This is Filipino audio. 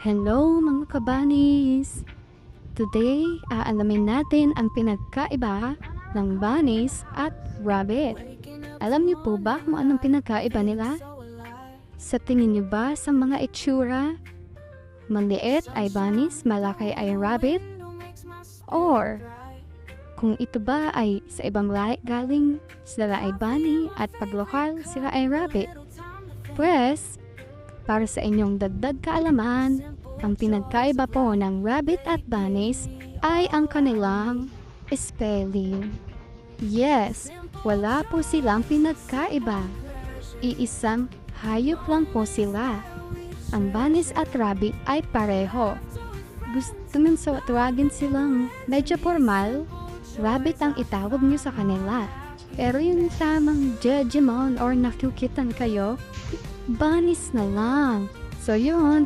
Hello mga kabanis! Today, aalamin natin ang pinagkaiba ng bunnies at rabbit. Alam niyo po ba kung anong pinagkaiba nila? Sa tingin niyo ba sa mga itsura? Maliit ay bunnies, malaki ay rabbit? Or, kung ito ba ay sa ibang lahi galing, sila ay bunny at paglokal sila ay rabbit? Pues, para sa inyong dagdag kaalaman, ang pinagkaiba po ng rabbit at bunnies ay ang kanilang spelling. Yes, wala po silang pinagkaiba. Iisang hayop lang po sila. Ang bunnies at rabbit ay pareho. Gusto nyo tawagin silang medyo formal, rabbit ang itawag nyo sa kanila. Pero yung tamang judgment or nakukitan kayo, bunnies na lang. So yun.